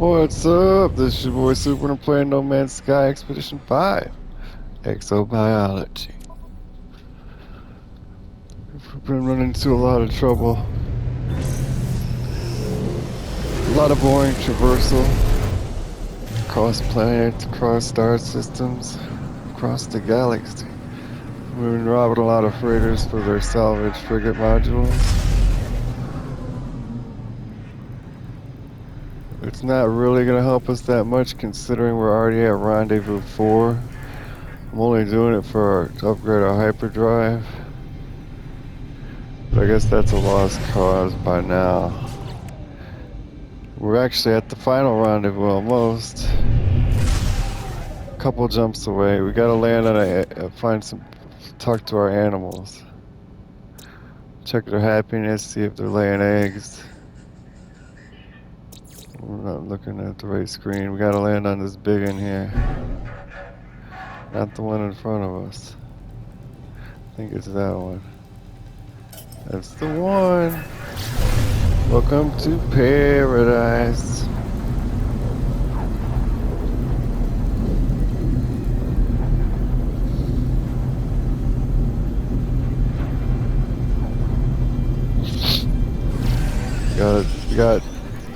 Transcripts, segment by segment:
What's up? This is your boy Super and I'm playing No Man's Sky Expedition 5 Exobiology. We've been running into a lot of trouble. A lot of boring traversal across planets, across star systems, across the galaxy. We've been robbing a lot of freighters for their salvage frigate modules. It's not really going to help us that much considering we're already at Rendezvous 4. I'm only doing it to upgrade our hyperdrive. But I guess that's a lost cause by now. We're actually at the final rendezvous almost. A couple jumps away. We gotta land on talk to our animals. Check their happiness, see if they're laying eggs. We're not looking at the right screen. We gotta land on this big one here. Not the one in front of us. I think it's that one. That's the one. Welcome to paradise.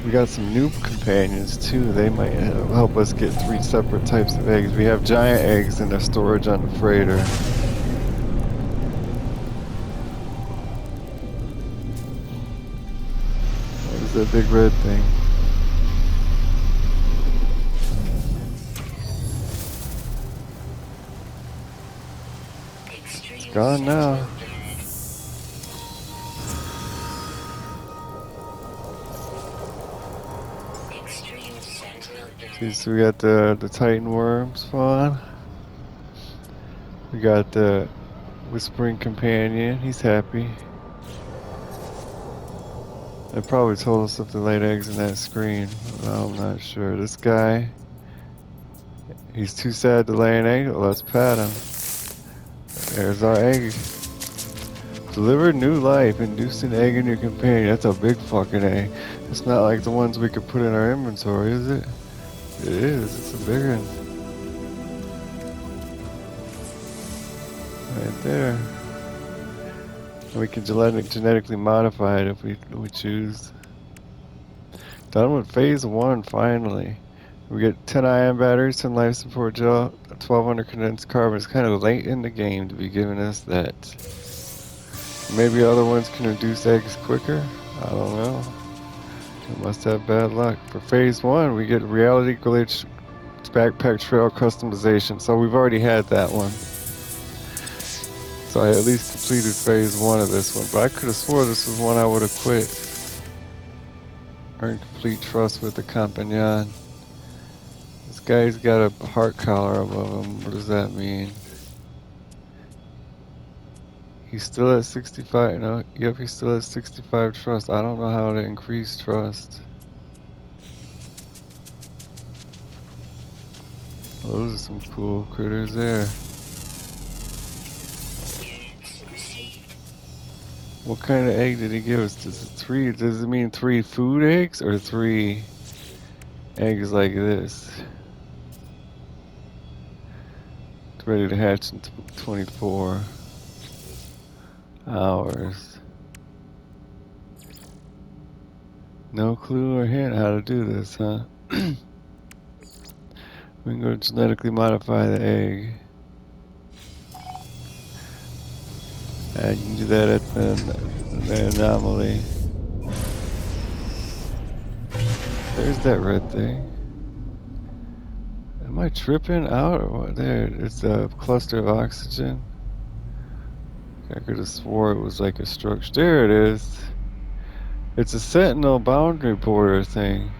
We got some new companions too. They might help us get 3 separate types of eggs. We have giant eggs in the storage on the freighter. What is that big red thing? It's gone now. See, so we got the Titan worm spawn. We got the Whispering Companion. He's happy. They probably told us if they laid eggs in that screen. Well, I'm not sure. This guy, he's too sad to lay an egg. Let's pat him. There's our egg. Deliver new life. Induce an egg in your companion. That's a big fucking egg. It's not like the ones we could put in our inventory, is it? It is. It's a big one. Right there. And we can genetically modify it if we choose. Done with phase 1 finally. We get 10 ion batteries, 10 life support gel, 1200 condensed carbon. It's kind of late in the game to be giving us that. Maybe other ones can reduce eggs quicker? I don't know. We must have bad luck. For phase 1, we get reality glitch backpack trail customization. So we've already had that one. So I at least completed phase 1 of this one. But I could have swore this was one I would have quit. Earn complete trust with the companion. This guy's got a heart collar above him. What does that mean? He's still at 65. No, yep, he's still at 65 trust. I don't know how to increase trust. Those are some cool critters there. What kind of egg did he give us? Does it mean 3 food eggs or 3 eggs like this? It's ready to hatch in 24 hours. No clue or hint how to do this, huh? We can go genetically modify the egg. And you can do that at the anomaly. There's that red thing. Am I tripping out or what? There, it's a cluster of oxygen. I could have swore it was like a structure. There it is. It's a sentinel boundary border thing.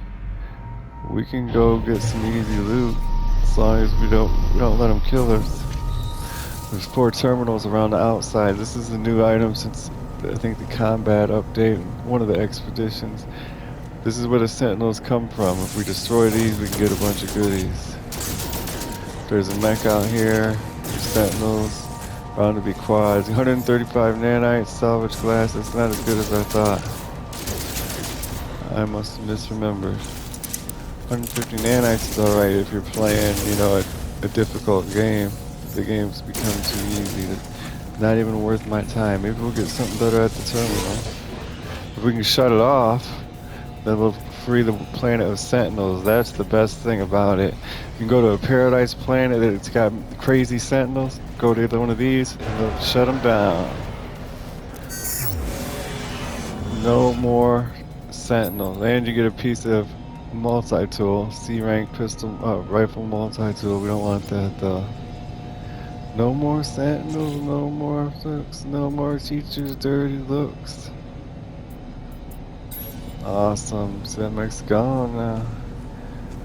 We can go get some easy loot as long as we don't let them kill us. There's 4 terminals around the outside. This is a new item since I think the combat update, one of the expeditions. This is where the sentinels come from. If we destroy these, we can get a bunch of goodies. There's a mech out here. There's sentinels. Bound to be quads. 135 nanites, salvage glass. That's not as good as I thought. I must have misremembered. 150 nanites is alright if you're playing, you know, a difficult game. The game's become too easy. Not even worth my time. Maybe we'll get something better at the terminal. If we can shut it off, then we'll free the planet of sentinels. That's the best thing about it. You can go to a paradise planet that's got crazy sentinels. Go to one of these and they'll shut them down. No more sentinels. And you get a piece of multi-tool. C-rank pistol, rifle multi-tool. We don't want that though. No more sentinels, no more looks, no more teachers' dirty looks. Awesome. Semex's gone now.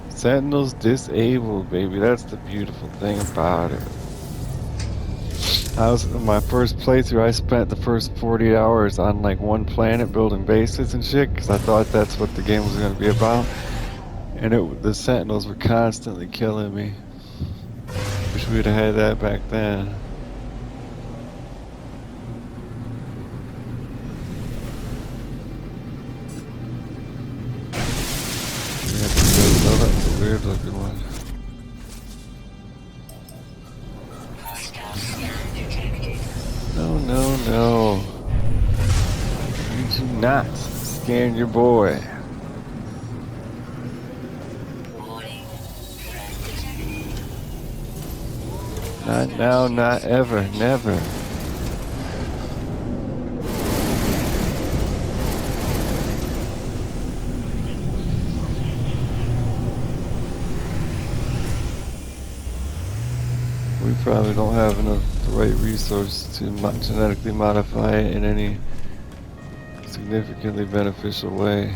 Sentinels disabled, baby. That's the beautiful thing about it. My first playthrough, I spent the first 40 hours on like one planet building bases and shit, because I thought that's what the game was going to be about. And the Sentinels were constantly killing me. Wish we'd have had that back then. Oh, that's a weird looking one. No, no, no. You do not scan your boy. Not now, not ever, never. We probably don't have enough the right resources to genetically modify it in any significantly beneficial way.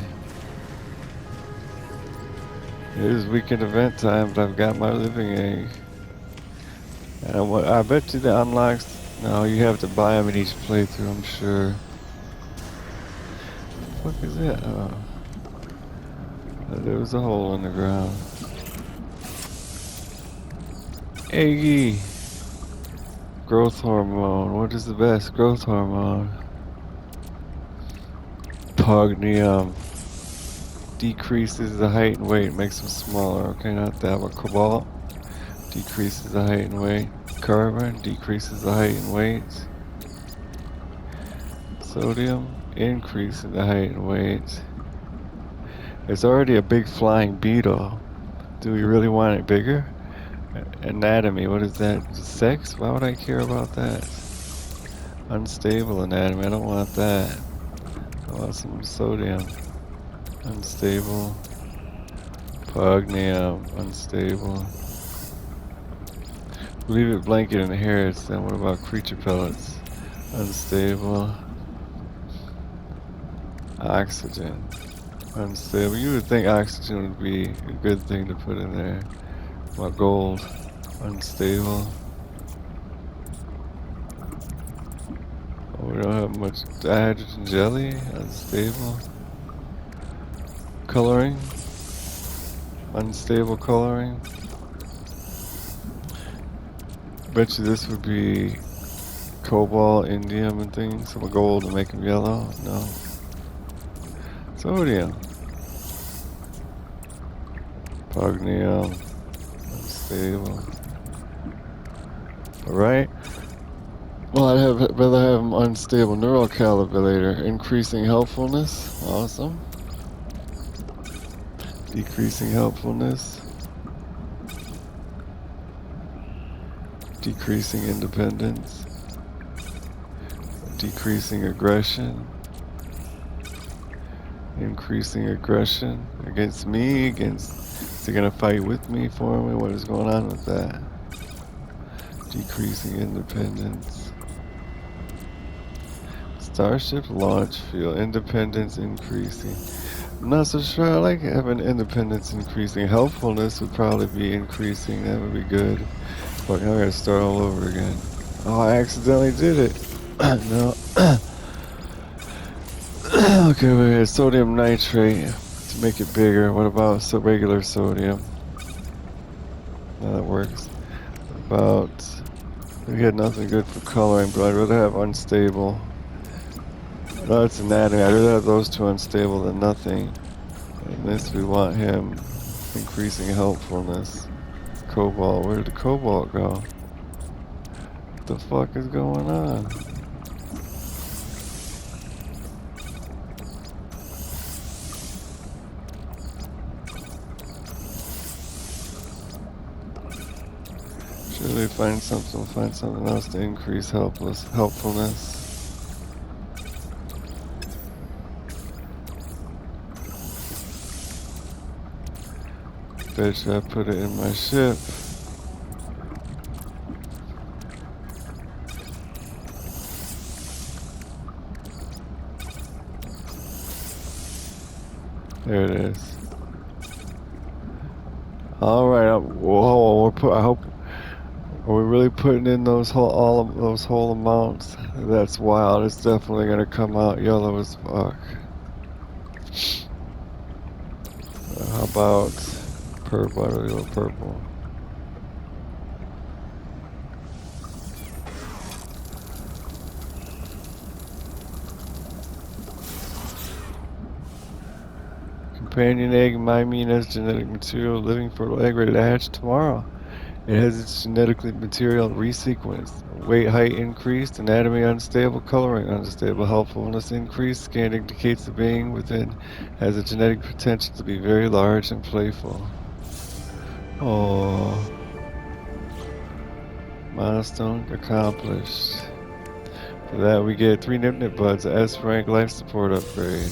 It is weekend event time, but I've got my living egg. And I bet you the unlocks. No, you have to buy them in each playthrough, I'm sure. What the fuck is that? Oh. There was a hole in the ground. Eggy! Growth hormone. What is the best growth hormone? Pognium. Decreases the height and weight, makes them smaller. Okay, not that one. Cobalt. Decreases the height and weight. Carbon decreases the height and weight. Sodium increases the height and weight. It's already a big flying beetle. Do we really want it bigger? Anatomy, what is that? Sex? Why would I care about that? Unstable anatomy, I don't want that. I want some sodium. Unstable. Pognium, unstable. Leave it blanket inherits, then what about creature pellets? Unstable. Oxygen. Unstable. You would think oxygen would be a good thing to put in there. What about gold? Unstable. Oh, we don't have much hydrogen jelly. Unstable. Coloring. Unstable coloring. Bet you this would be cobalt, indium, and things. Some gold to make them yellow. No. Sodium. Pognium. Unstable. Alright. Well, I'd rather have them unstable. Neural calibrator. Increasing helpfulness. Awesome. Decreasing helpfulness. Decreasing independence. Decreasing aggression. Increasing aggression against me, is he gonna fight with me, for me? What is going on with that? Decreasing independence. Starship launch field, independence increasing. I'm not so sure I like having independence increasing. Helpfulness would probably be increasing, that would be good. Fuck, now I gotta start all over again. Oh, I accidentally did it. No. Okay, wait, sodium nitrate to make it bigger. What about regular sodium? No, that works. About, we had nothing good for coloring, but I'd rather have unstable. No, it's anatomy. I'd rather have those two unstable than nothing. And this, we want him Increasing helpfulness. Cobalt. Where did the cobalt go? What the fuck is going on? Surely find something else to increase helpfulness. Bet you I put it in my ship. There it is. All right. Whoa. I hope. Are we really putting in all of those whole amounts? That's wild. It's definitely gonna come out yellow as fuck. How about purple? Companion egg mymene has genetic material, living fertile egg ready to hatch tomorrow. It has its genetically material resequenced. Weight, height increased, anatomy unstable, coloring unstable, helpfulness increased. Scan indicates the being within has a genetic potential to be very large and playful. Oh, milestone accomplished. For that, we get 3 Nip Buds, a S rank life support upgrade.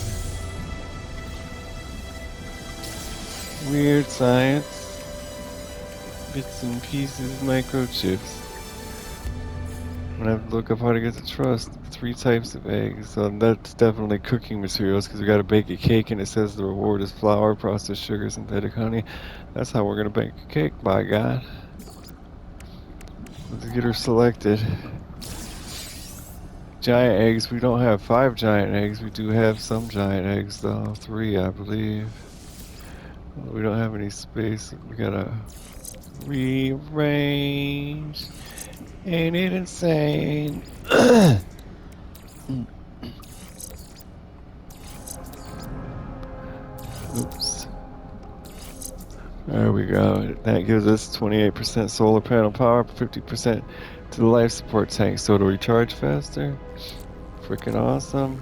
Weird science. Bits and pieces, microchips. I'm gonna have to look up how to get the trust. 3 types of eggs. So that's definitely cooking materials because we gotta bake a cake and it says the reward is flour, processed sugar, synthetic honey. That's how we're gonna bake a cake, by God. Let's get her selected. Giant eggs. We don't have 5 giant eggs. We do have some giant eggs though. 3, I believe. We don't have any space. We gotta rearrange. Ain't it insane? Oops. There we go. That gives us 28% solar panel power, 50% to the life support tank. So to recharge faster. Freaking awesome.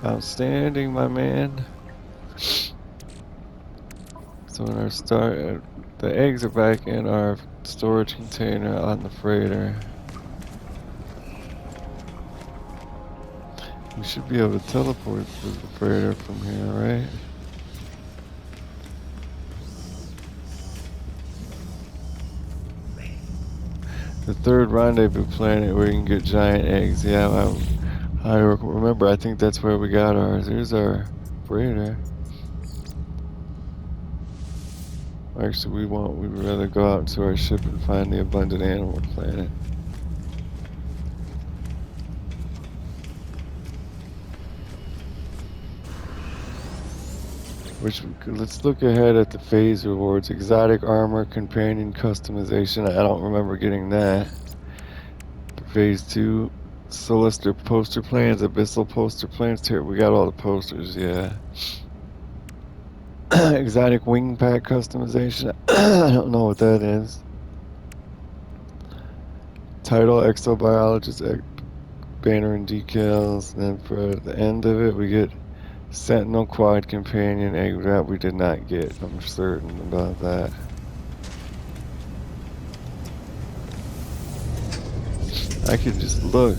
Outstanding, my man. So in our the eggs are back in our storage container on the freighter. We should be able to teleport to the freighter from here, right? The 3rd rendezvous planet where you can get giant eggs. Yeah, I remember. I think that's where we got ours. Here's our freighter. Actually, we'd rather go out into our ship and find the abundant animal planet. Let's look ahead at the phase rewards. Exotic armor, companion customization. I don't remember getting that. Phase 2, Celestial poster plans, Abyssal poster plans. Here, we got all the posters, yeah. Exotic wing pack customization. I don't know what that is. Title, exobiologist, banner and decals. And then for the end of it, we get Sentinel quad companion egg that we did not get. I'm certain about that. I could just look.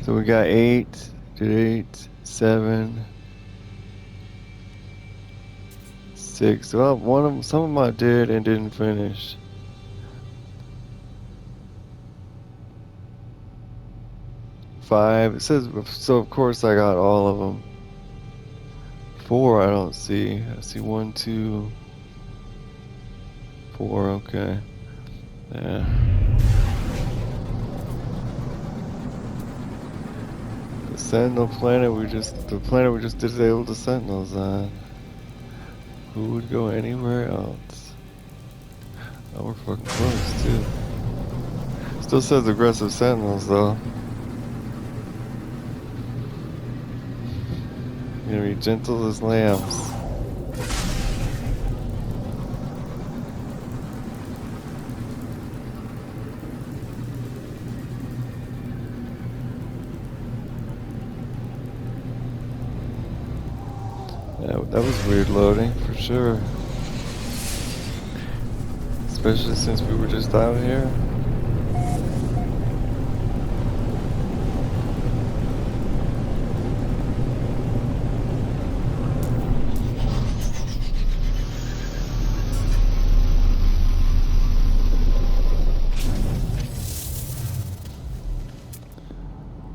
So we got 8, 7, 6. Well, some of them I did and didn't finish. 5. It says, so of course I got all of them. 4 I don't see. I see 1, 2, 4. Okay. Yeah. The Sentinel planet the planet we just disabled the Sentinels on. Who would go anywhere else? Oh, we're fucking close, too. Still says aggressive sentinels, though. You're gonna be gentle as lambs. Yeah, that was weird loading, for sure. Especially since we were just out here.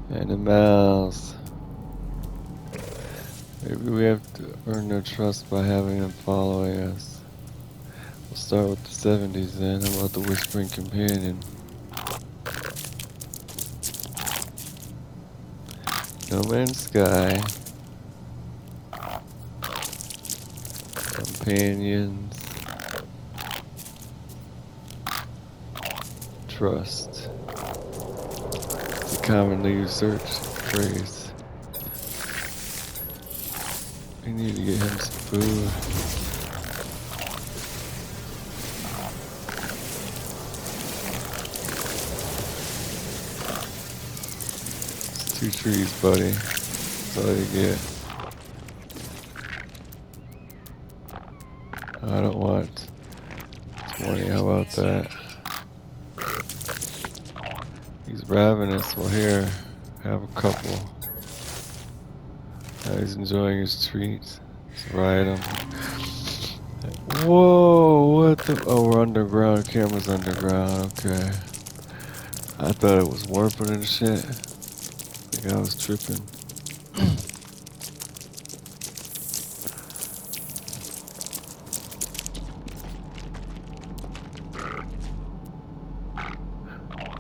And the mouse. Maybe we have to earn their trust by having them following us. We'll start with the 70s then. How about the Whispering Companion? No Man's Sky. Companions. Trust. It's a commonly used search phrase. We need to get him some food. It's 2 trees, buddy. That's all you get. I don't want 20. How about that? He's ravenous. Well, here, have a couple. Now he's enjoying his treats. Let's ride him. Whoa, what the? Oh, we're underground. Camera's underground. Okay. I thought it was warping and shit. I think I was tripping.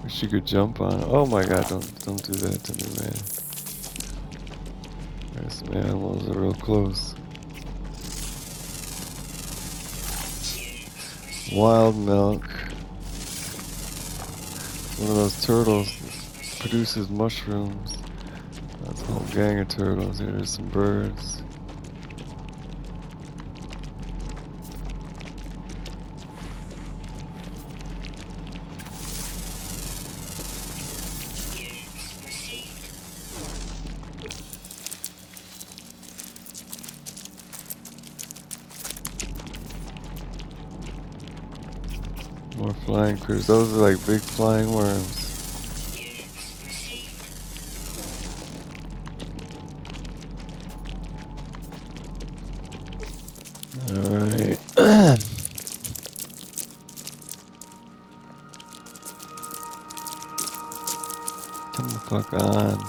Wish you could jump on it. Oh my god, don't do that to me, man. There's some animals that are real close. Wild milk. One of those turtles that produces mushrooms. That's a whole gang of turtles. Here, there's some birds. More flying critters. Those are like big flying worms. Alright. Come the fuck on.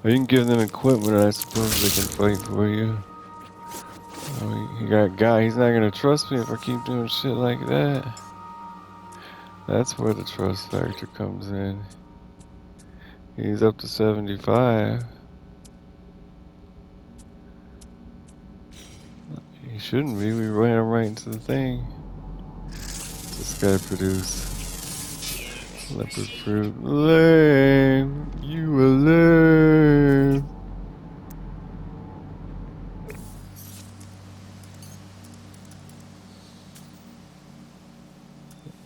Or you can give them equipment and I suppose they can fight for you. Oh, you got a guy. He's not gonna trust me if I keep doing shit like that. That's where the trust factor comes in. He's up to 75. He shouldn't be. We ran him right into the thing. What's this guy produce? Leopard fruit. Lame. You a lame.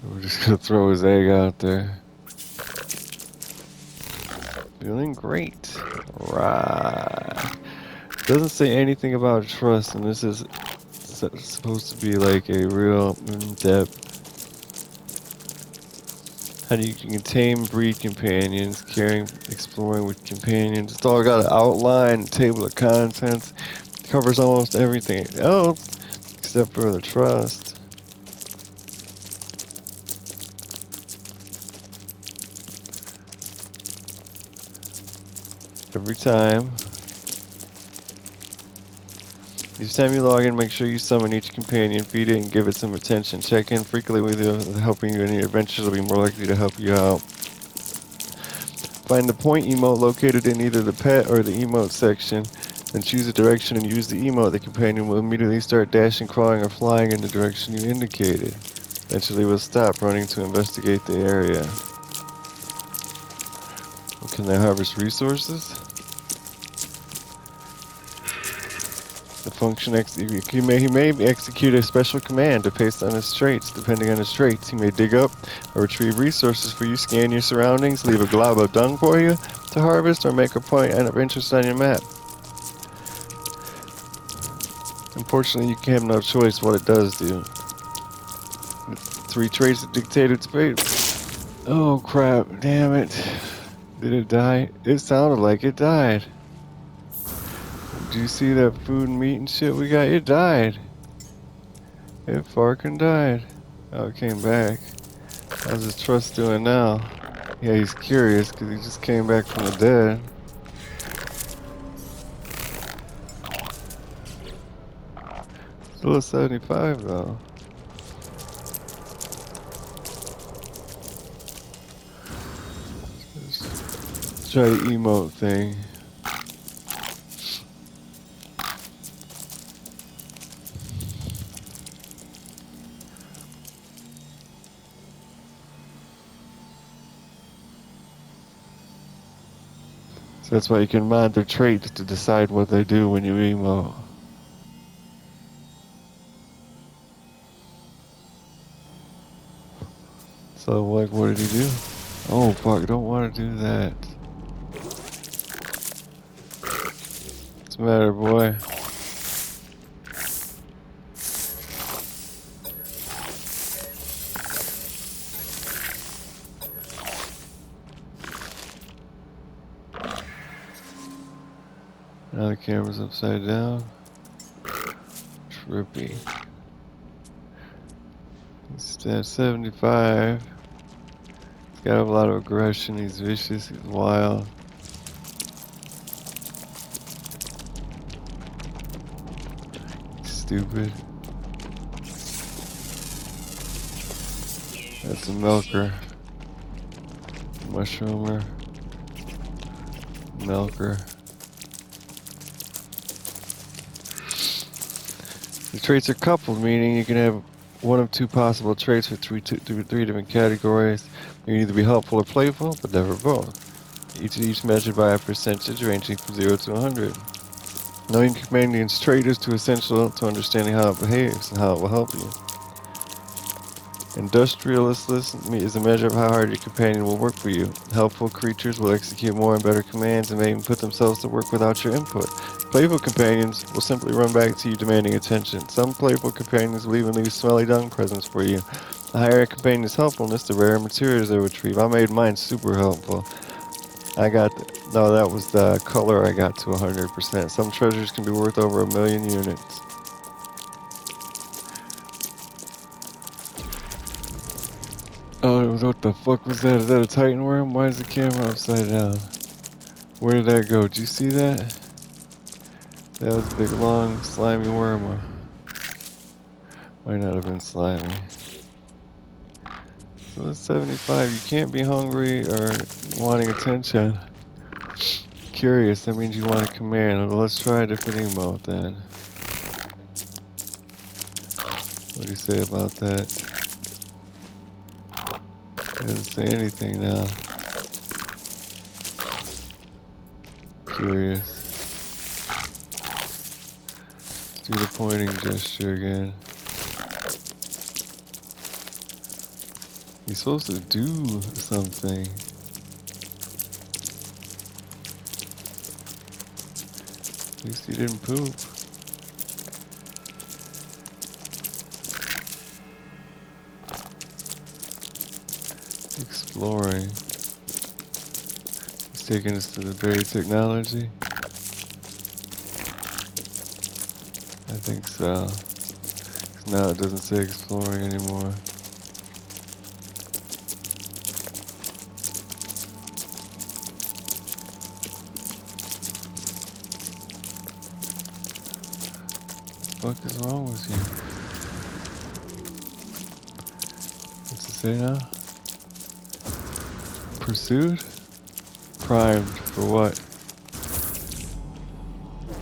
We're just gonna throw his egg out there. Feeling great. Right. Doesn't say anything about trust, and this is supposed to be like a real in-depth. How do you can tame breed companions, caring, exploring with companions. It's all got an outline, table of contents, covers almost everything else except for the trust. Every time. Each time you log in, make sure you summon each companion, feed it, and give it some attention. Check in frequently with it, helping you in your adventures will be more likely to help you out. Find the point emote located in either the pet or the emote section, then choose a direction and use the emote. The companion will immediately start dashing, crawling, or flying in the direction you indicated. Eventually, we'll stop running to investigate the area. Can they harvest resources? The function he may execute a special command to based on his traits. Depending on his traits, he may dig up or retrieve resources for you, scan your surroundings, leave a glob of dung for you to harvest, or make a point of interest on your map. Unfortunately, you can have no choice what it does do. 3 traits that dictate its fate. Oh crap, damn it. Did it die? It sounded like it died. Do you see that food and meat and shit we got? It died. It fucking died. Oh, it came back. How's his trust doing now? Yeah, he's curious because he just came back from the dead. Still at 75 though. Let's try the emote thing. So that's why you can mod their traits to decide what they do when you emote. So, like, what did he do? Oh, fuck, don't want to do that. What's the matter, boy? Now the camera's upside down. Trippy. He's at 75. He's got a lot of aggression. He's vicious. He's wild. He's stupid. That's a milker. Mushroomer. Milker. The traits are coupled, meaning you can have one of 2 possible traits for 3 different categories. You can either be helpful or playful, but never both. Each measured by a percentage ranging from 0 to 100. Knowing your companion's trait is too essential to understanding how it behaves and how it will help you. Industrialistless is a measure of how hard your companion will work for you. Helpful creatures will execute more and better commands and may even put themselves to work without your input. Playful companions will simply run back to you demanding attention. Some playful companions will even leave smelly dung presents for you. The higher a companion's helpfulness, the rarer materials they retrieve. I made mine super helpful. No, that was the color I got to 100%. Some treasures can be worth over 1,000,000 units. Oh, what the fuck was that? Is that a Titan worm? Why is the camera upside down? Where did that go? Did you see that? That was a big, long, slimy worm. Might not have been slimy. So that's 75. You can't be hungry or wanting attention. Curious, that means you want a command. Well, let's try a different emote then. What do you say about that? It doesn't say anything now. Curious. Do the pointing gesture again. He's supposed to do something. At least he didn't poop. Exploring. He's taking us to the very technology. I think so. 'Cause now it doesn't say exploring anymore. fuck is wrong with you? What's it say now? Pursued? Primed for what?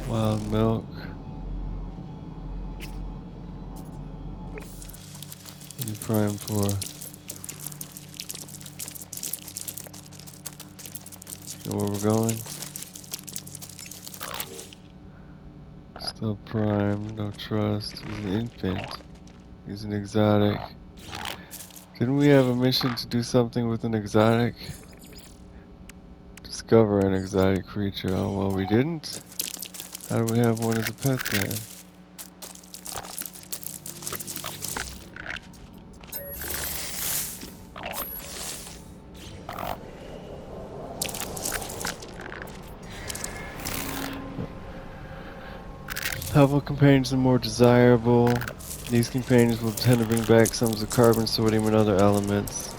Wild milk. What are you primed for? You know where we're going? Still primed, no trust. He's an infant. He's an exotic. Didn't we have a mission to do something with an exotic? Discover an exotic creature. Oh, well, we didn't? How do we have one as a pet then? Helpful companions are more desirable. These companions will tend to bring back sums of carbon, sodium, and other elements.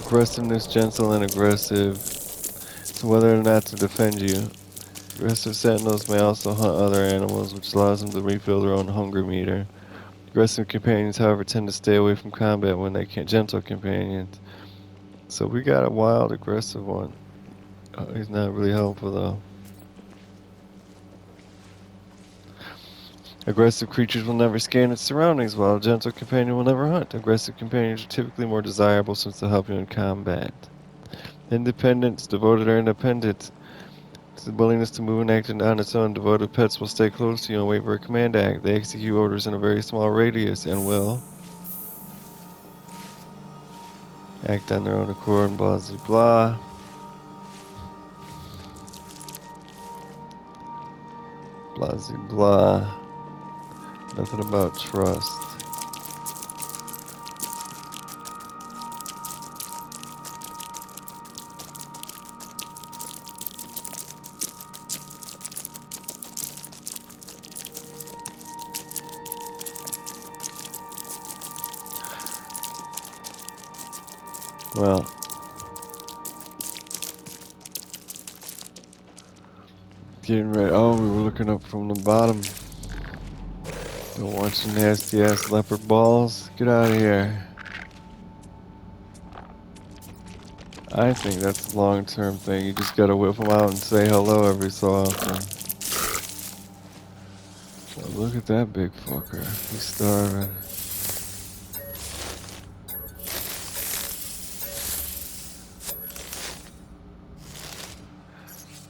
Aggressiveness, gentle, and aggressive. So whether or not to defend you. Aggressive sentinels may also hunt other animals, which allows them to refill their own hunger meter. Aggressive companions, however, tend to stay away from combat when they can. Gentle companions. So we got a wild, aggressive one. He's not really helpful though. Aggressive creatures will never scan its surroundings, while a gentle companion will never hunt. Aggressive companions are typically more desirable since they'll help you in combat. Independence, devoted or independent. It's the willingness to move and act on its own. Devoted pets will stay close to you and wait for a command to act. They execute orders in a very small radius and will act on their own accord and blah blah blah. Blah blah. Nothing about trust. Well, getting ready. Oh, we were looking up from the bottom. Don't want your nasty ass leopard balls. Get out of here. I think that's a long-term thing. You just gotta whip them out and say hello every so often. Oh, look at that big fucker. He's starving.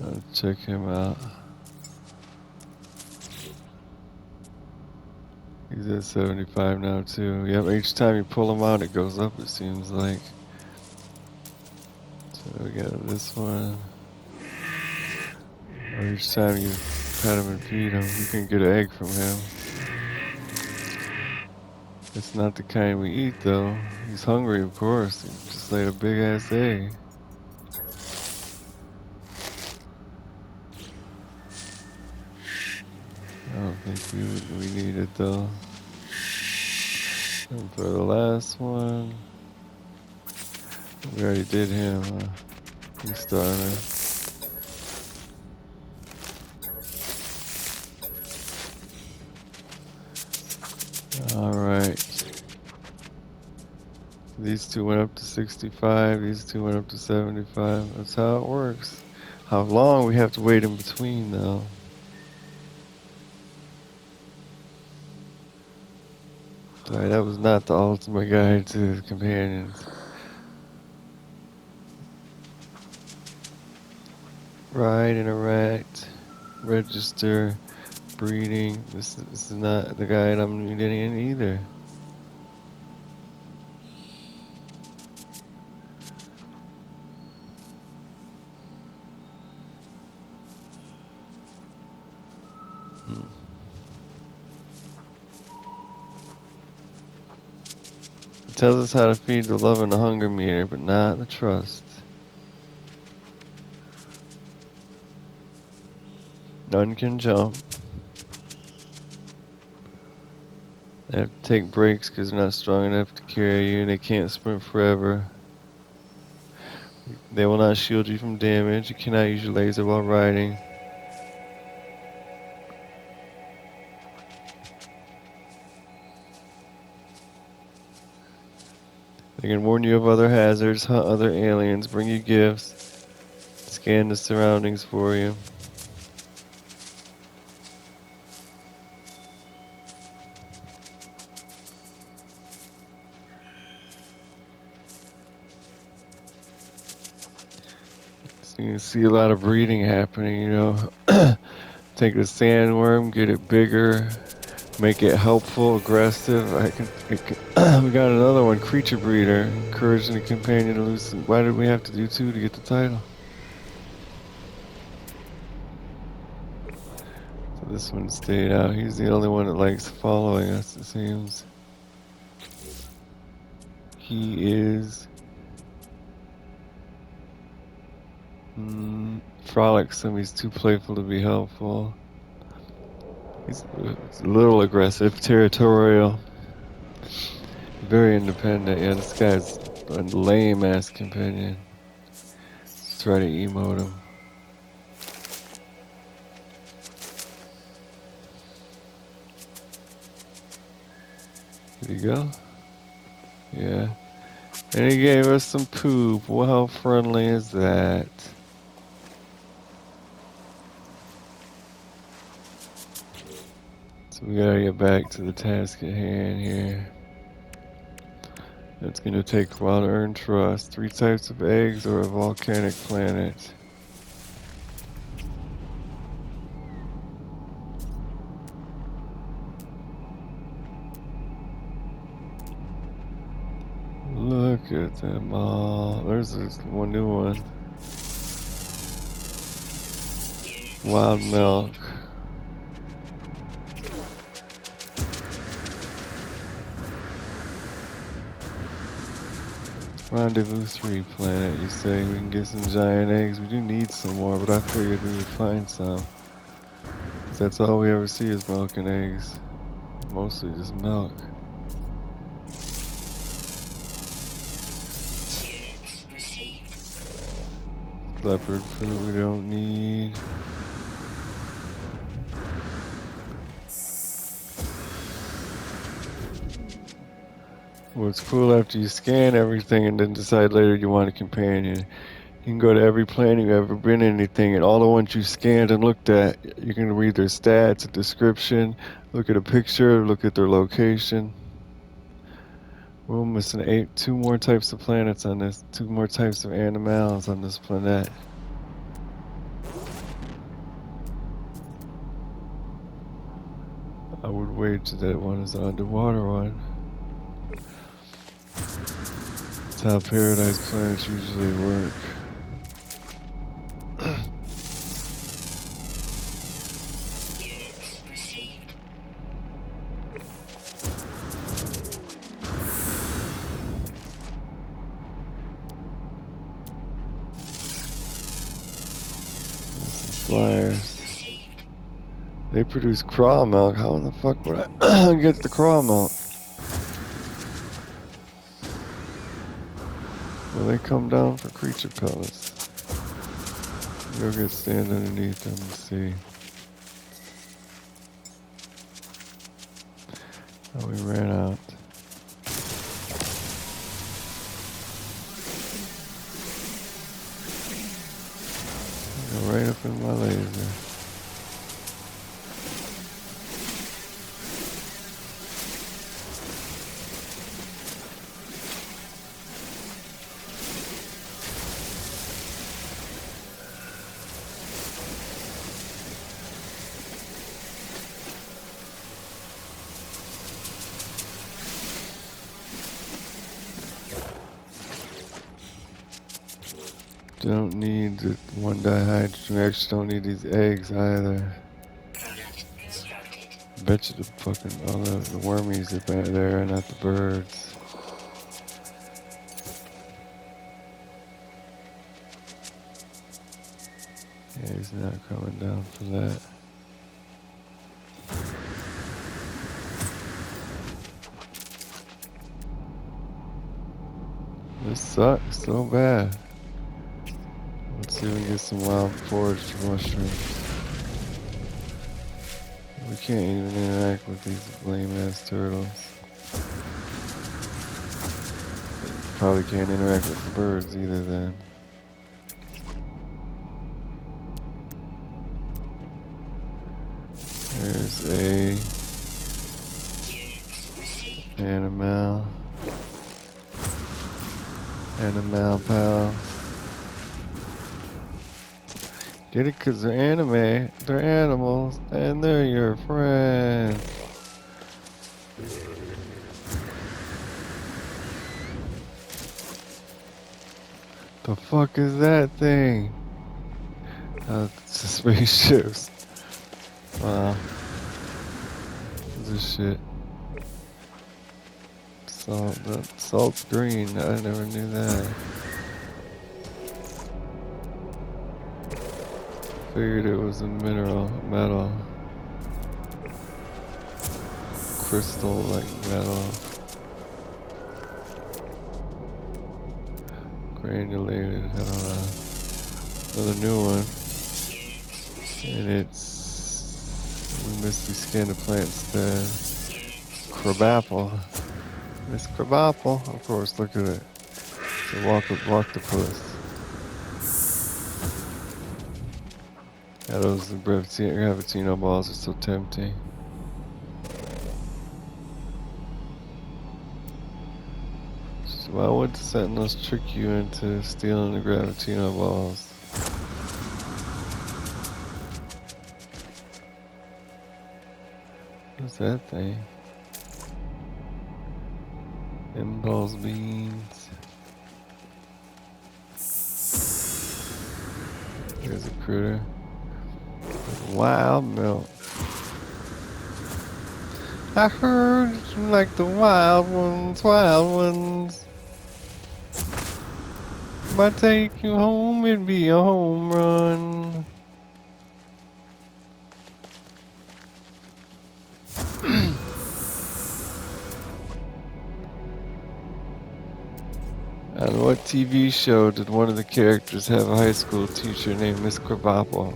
Let's check him out. He's at 75 now too. Yep, each time you pull him out it goes up, it seems like. So we got this one. Or each time you pet him and feed him, you can get an egg from him. It's not the kind we eat though. He's hungry, of course. He just laid a big ass egg. I don't think we need it though. And for the last one, we already did him. He's starving. Alright. These two went up to 65, these two went up to 75. That's how it works. How long we have to wait in between though. Sorry, that was not the ultimate guide to companions. Right, interact, register, breeding. This is not the guide I'm getting in either. It tells us how to feed the love and the hunger meter, but not the trust. None can jump. They have to take breaks because they're not strong enough to carry you, and they can't sprint forever. They will not shield you from damage. You cannot use your laser while riding. They can warn you of other hazards, hunt other aliens, bring you gifts, scan the surroundings for you. So you can see a lot of breeding happening, you know. Take a sandworm, get it bigger, make it helpful, aggressive. We got another one, creature breeder, encouraging the companion to loosen. Why did we have to do two to get the title? So this one stayed out. He's the only one that likes following us, it seems. He is frolicsome. He's too playful to be helpful. He's a little aggressive, territorial, very independent. Yeah, this guy's a lame ass companion. Let's try to emote him. Did he go? Yeah. And he gave us some poop. Well, how friendly is that? So we gotta get back to the task at hand here. It's gonna take a while to earn trust. 3 types of eggs or a volcanic planet. Look at them all. There's this one new one. Wild milk. Rendezvous 3 planet. You say we can get some giant eggs. We do need some more, but I figured we would find some. 'Cause that's all we ever see is milk and eggs. Mostly just milk. Leopard fruit we don't need. What's cool after you scan everything and then decide later you want a companion. You can go to every planet you've ever been in anything, and all the ones you scanned and looked at, you can read their stats, a description, look at a picture, look at their location. We're missing 2 more types of planets on this, 2 more types of animals on this planet. I would wager that one is an underwater one. That's how paradise planets usually work. Flyers. They produce craw milk. How in the fuck would I get the craw milk? Well, they come down for creature pellets. Go get stand underneath them and see. Oh, we ran out. Go right up in my laser. Don't need the 1 dihydrogen. We actually don't need these eggs either. Bet you the fucking the wormies are back there, not the birds. Yeah, he's not coming down for that. This sucks so bad. Let's see if we can get some wild foraged mushrooms. We can't even interact with these lame ass turtles. probably can't interact with the birds either then. There's a animal. Animal pal. Get it? Cause they're anime, they're animals, and they're your friends. The fuck is that thing? It's the spaceships. Wow. This shit. Salt, salt's green. I never knew that. Figured it was a mineral, metal. Crystal like metal. Granulated, I don't know. Another new one. And it's, we missed these scanner plants, the crabapple. It's crabapple, of course, look at it. It's a octopus. Yeah, those gravitino balls are so tempting. So why would the Sentinels trick you into stealing the gravitino balls? What's that thing? Impulse beans. There's a critter. Wild milk. I heard you like the wild ones, wild ones. If I take you home, it'd be a home run. On what TV show did one of the characters have a high school teacher named Miss Krabappel?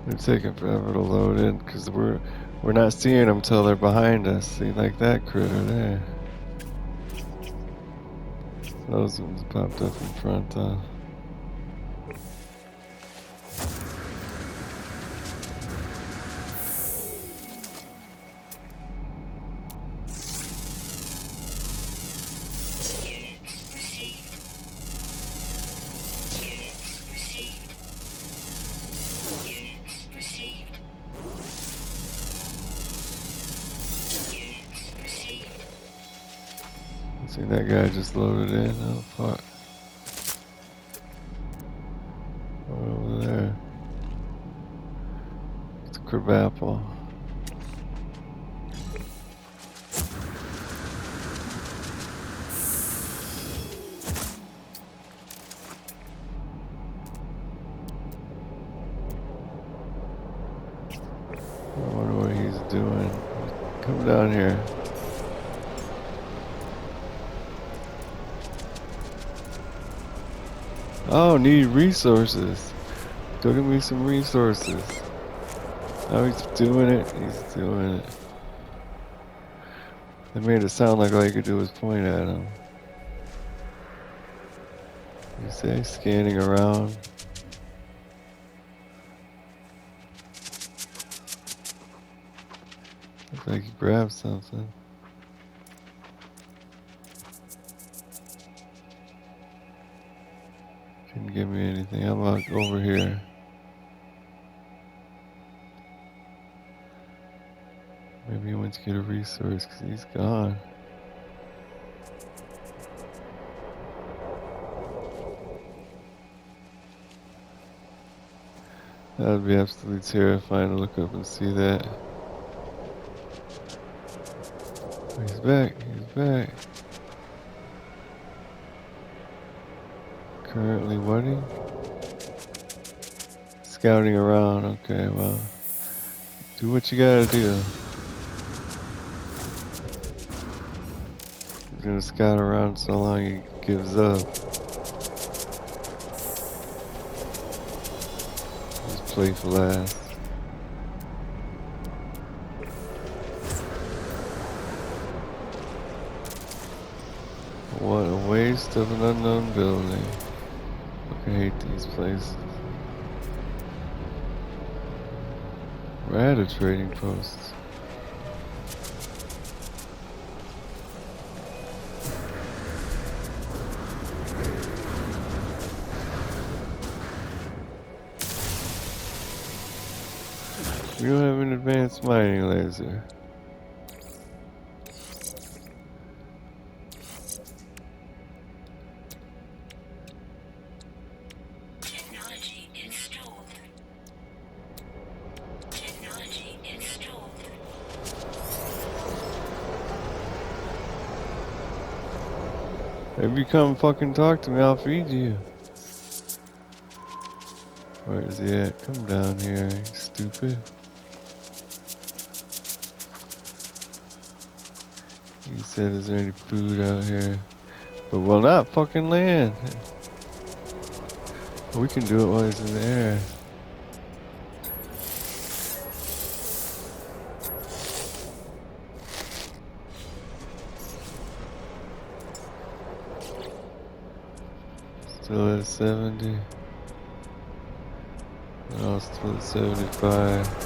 They're taking forever to load in because we're not seeing them till they're behind us. See, like that critter there. Those ones popped up in front. See, that guy just loaded in. Oh, fuck. Over there. It's a crabapple. I wonder what he's doing. Come down here. Oh, need resources. Go get me some resources. Oh, he's doing it. He's doing it. They made it sound like all you could do was point at him. You say scanning around. Looks like he grabbed something. Didn't give me anything. How about over here? Maybe he went to get a resource because he's gone. That would be absolutely terrifying to look up and see that. He's back. He's back. Currently whatting? Scouting around. Okay, well, do what you gotta do. He's gonna scout around so long he gives up. play for last. What a waste of an unknown building. I hate these places. We're at a trading post. We don't have an advanced mining laser. Technology installed. Technology installed. If you come fucking talk to me, I'll feed you. Where is he at? Come down here, you stupid. He said, is there any food out here? But will not fucking land. We can do it while he's in the air. Still at 70. No, still at 75.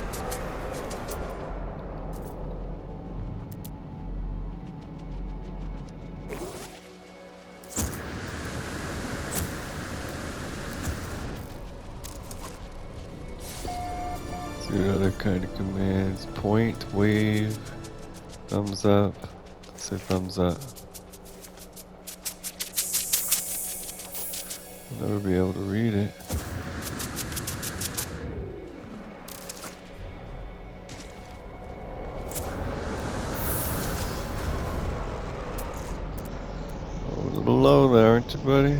See other kind of commands. Point, wave, thumbs up. Let's say thumbs up. I'll never be able to read it. Oh, a little low there, aren't you, buddy?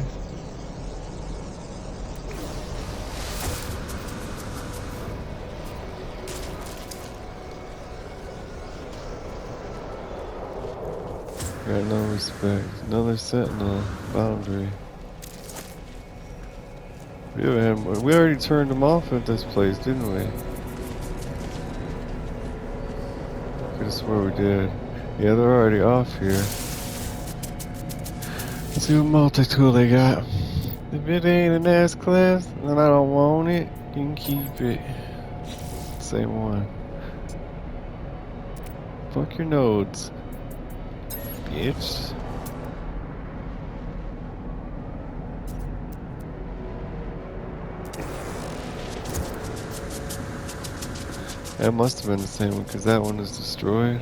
Got no respect. Another sentinel boundary. We already turned them off at this place, didn't we? I could have swore we did. Yeah, they're already off here. Let's see what multi-tool they got. If it ain't an S class, then I don't want it. You can keep it. Same one. Fuck your nodes, bitch. That must have been the same one, because that one is destroyed.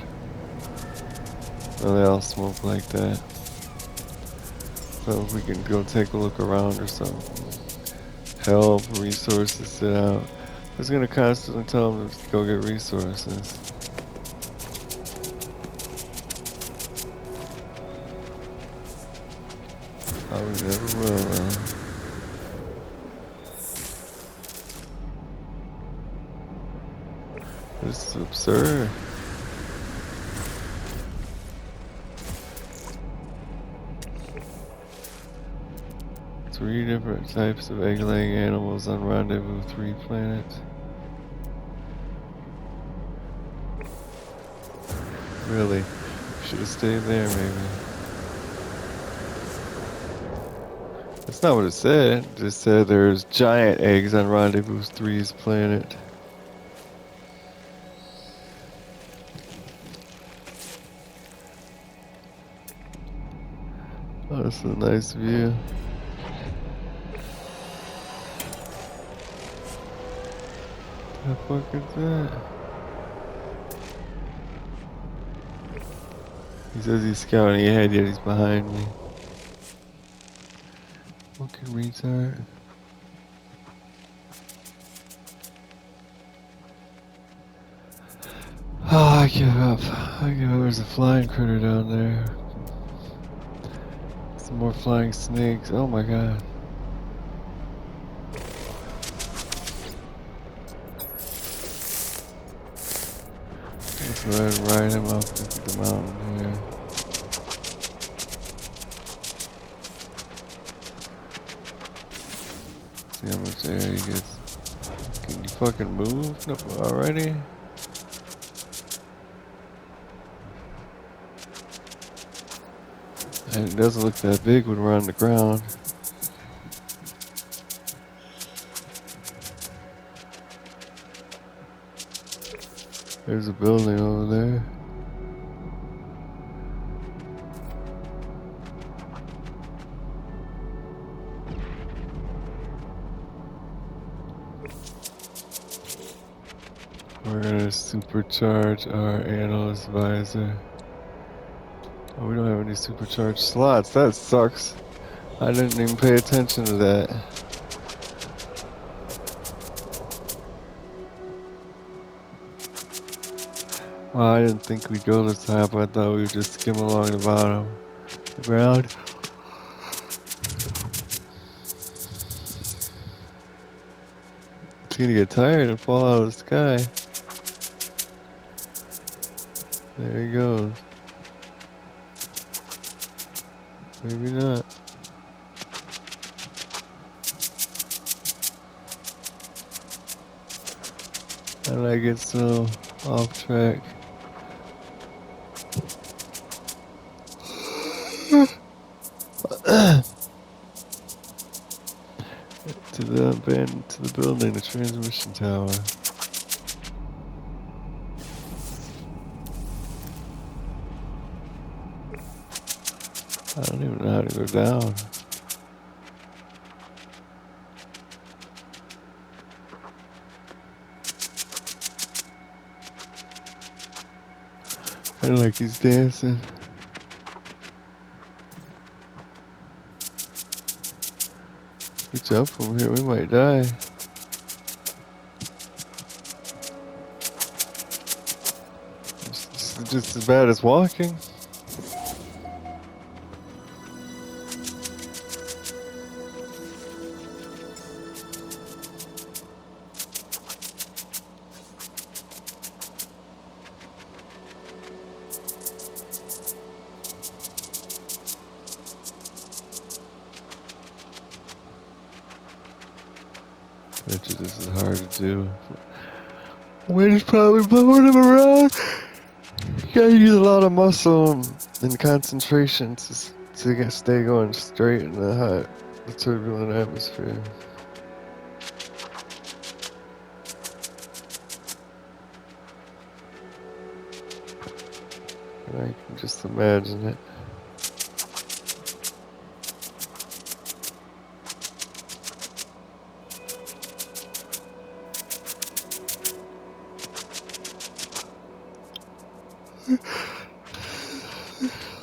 Oh, they all smoke like that. So we can go take a look around or something. Help, resources, sit out. I was gonna constantly tell them to go get resources. Oh, we never will, This is absurd. Three different types of egg-laying animals on Rendezvous 3 planet. Really? Should have stayed there, maybe. That's not what it said. It just said there's giant eggs on Rendezvous 3's planet. Oh, that's a nice view. The fuck is that? He says he's scouting ahead, yet he's behind me. Fucking retard. Oh, I give up. I give up. There's a flying critter down there. Some more flying snakes. Oh my god. Let's go ahead and ride him up the mountain here. See how much air he gets. Can you fucking move already? And it doesn't look that big when we're on the ground. There's a building over there. We're gonna supercharge our analyst visor. Oh, we don't have any supercharged slots. That sucks. I didn't even pay attention to that. Well, I didn't think we'd go this top. I thought we would just skim along the bottom. The ground. It's gonna get tired and fall out of the sky. There he goes. Maybe not. How did I get so off track? To the building, the transmission tower. I don't even know how to go down. Kinda like he's dancing. We jump from here, we might die. It's just as bad as walking. This is hard to do. Wind is probably blowing him around. You gotta use a lot of muscle and concentration to stay going straight in the turbulent atmosphere. And I can just imagine it.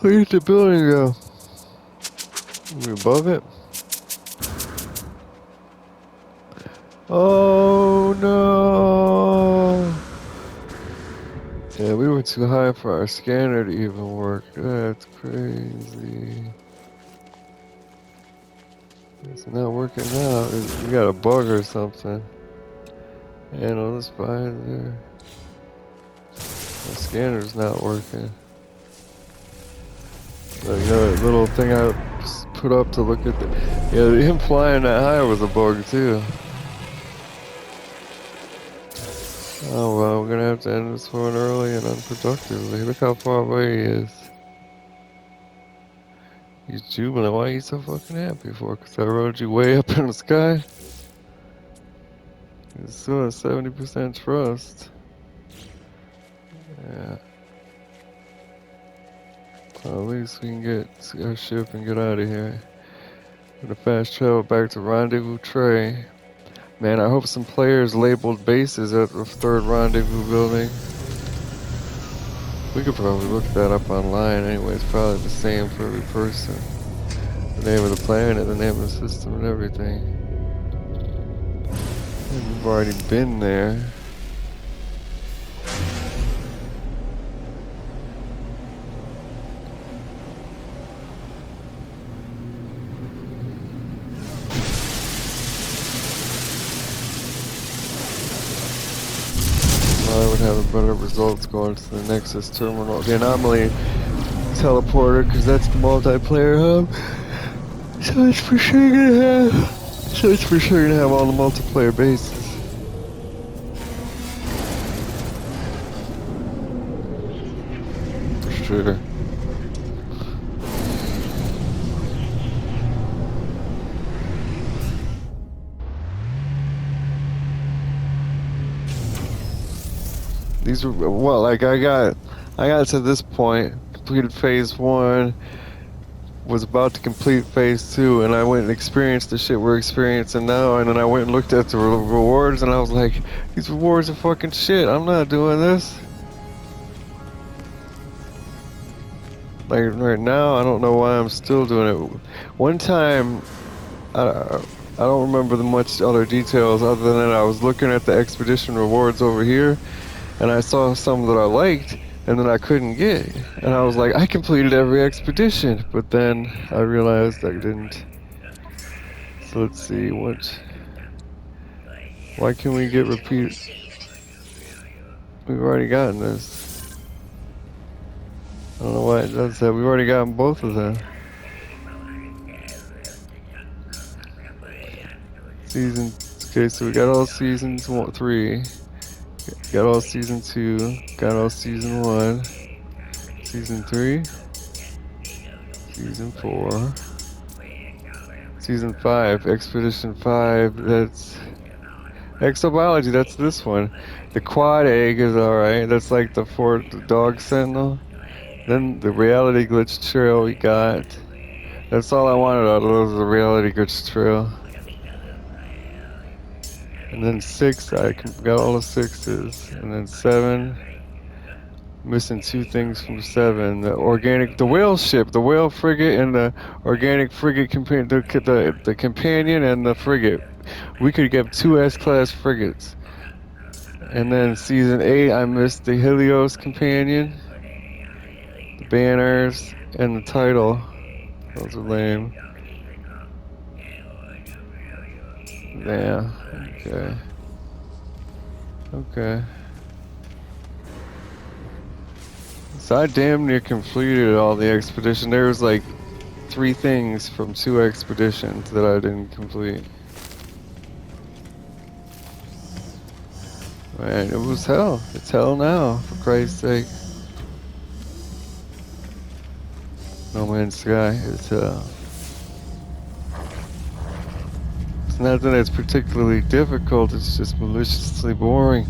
Where did the building go? Are we above it? Oh no! Yeah, we were too high for our scanner to even work. That's crazy. It's not working now. We got a bug or something. Analyst visor. The scanner's not working. So, you know, that little thing I put up to look at the... Yeah, him flying that high was a bug too. Oh well, we're gonna have to end this one early and unproductively. Look how far away he is. He's jubilant. Why are you so fucking happy for? Because I rode you way up in the sky? He's still at 70% trust. Yeah. Well, at least we can get our ship and get out of here. Gonna fast travel back to Rendezvous Tray. Man, I hope some players labeled bases at the third rendezvous building. We could probably look that up online anyway. It's probably the same for every person. The name of the planet, the name of the system, and everything. And we've already been there. I would have better results going to the Nexus terminal, the anomaly teleporter, because that's the multiplayer hub. So it's for sure gonna have all the multiplayer bases. sure. These were well, like I got to this point, completed phase one, was about to complete phase two, and I went and experienced the shit we're experiencing now, and then I went and looked at the rewards, and I was like, these rewards are fucking shit. I'm not doing this. Like right now, I don't know why I'm still doing it. One time, I I don't remember the much other details other than I was looking at the expedition rewards over here, and I saw some that I liked, and then I couldn't get, and I was like, I completed every expedition, but then I realized I didn't. So let's see, what? Why can we get Collectible repeat? received. We've already gotten this. I don't know why it does that. We've already gotten both of them. Season. Okay, so we got all seasons one, three. Got all season two. Got all season one. Season three. Season four. Season five. Expedition five. That's exobiology. That's this one. The quad egg is alright. That's like the dog sentinel. Then the reality glitch trail we got. That's all I wanted out of those, the reality glitch trail. And then six, got all the sixes. And then seven, missing two things from seven. The whale ship, the whale frigate, and the organic frigate the companion and the frigate. We could get two S-class frigates. And then season eight, I missed the Helios companion, the banners, and the title. Those are lame. Yeah. Okay. Okay. So I damn near completed all the expedition. There was like three things from two expeditions that I didn't complete. Man, it was hell. It's hell now, for Christ's sake. No Man's Sky is hell. It's not that it's particularly difficult, it's just maliciously boring.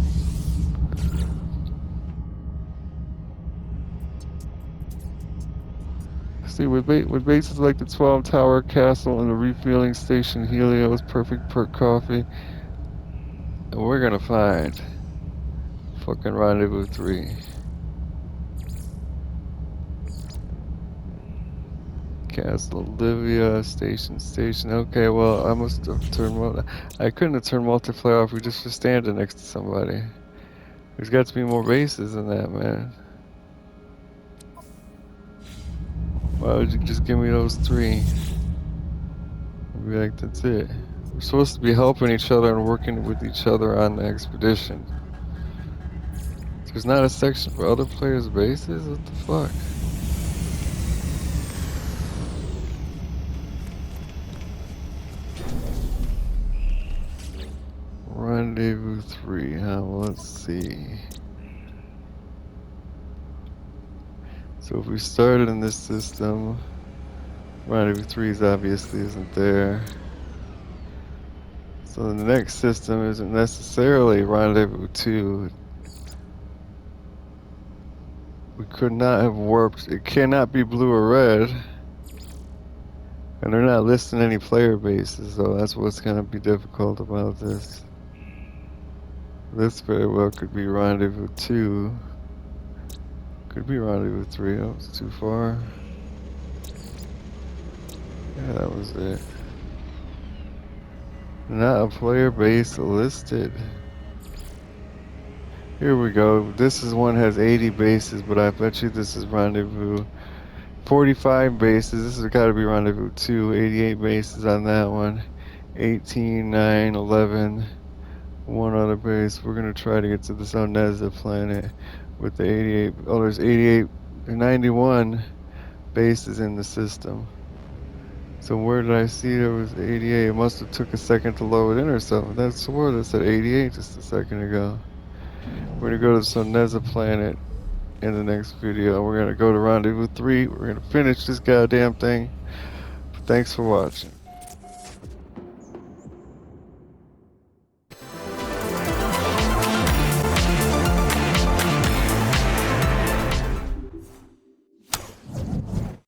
See, with bases like the 12 Tower Castle and the refueling station Helios, perfect perk coffee, and we're gonna find fucking Rendezvous 3. Castle Olivia, station. Okay, well, I must have I couldn't have turned multiplayer off. We just were standing next to somebody. There's got to be more bases than that, man. Why would you just give me those three? I'd be like, that's it. We're supposed to be helping each other and working with each other on the expedition. There's not a section for other players' bases? What the fuck? Rendezvous 3, huh? Well, let's see. So if we started in this system, Rendezvous 3's obviously isn't there. So the next system isn't necessarily Rendezvous 2. We could not have warped. It cannot be blue or red. And they're not listing any player bases, so that's what's going to be difficult about this. This very well could be Rendezvous 2. Could be Rendezvous 3. That was too far. Yeah, that was it. Not a player base listed. Here we go. This is one has 80 bases, but I bet you this is Rendezvous. 45 bases. This has got to be Rendezvous 2. 88 bases on that one. 18, 9, 11. One other base. We're going to try to get to the Soneza planet with the 88. Oh, there's 88, 91 bases in the system. So where did I see there was 88? It must have took a second to load in or something. That's where that said 88 just a second ago. We're going to go to the Soneza planet. in the next video. We're gonna go to rendezvous 3. We're gonna finish this goddamn thing. Thanks for watching.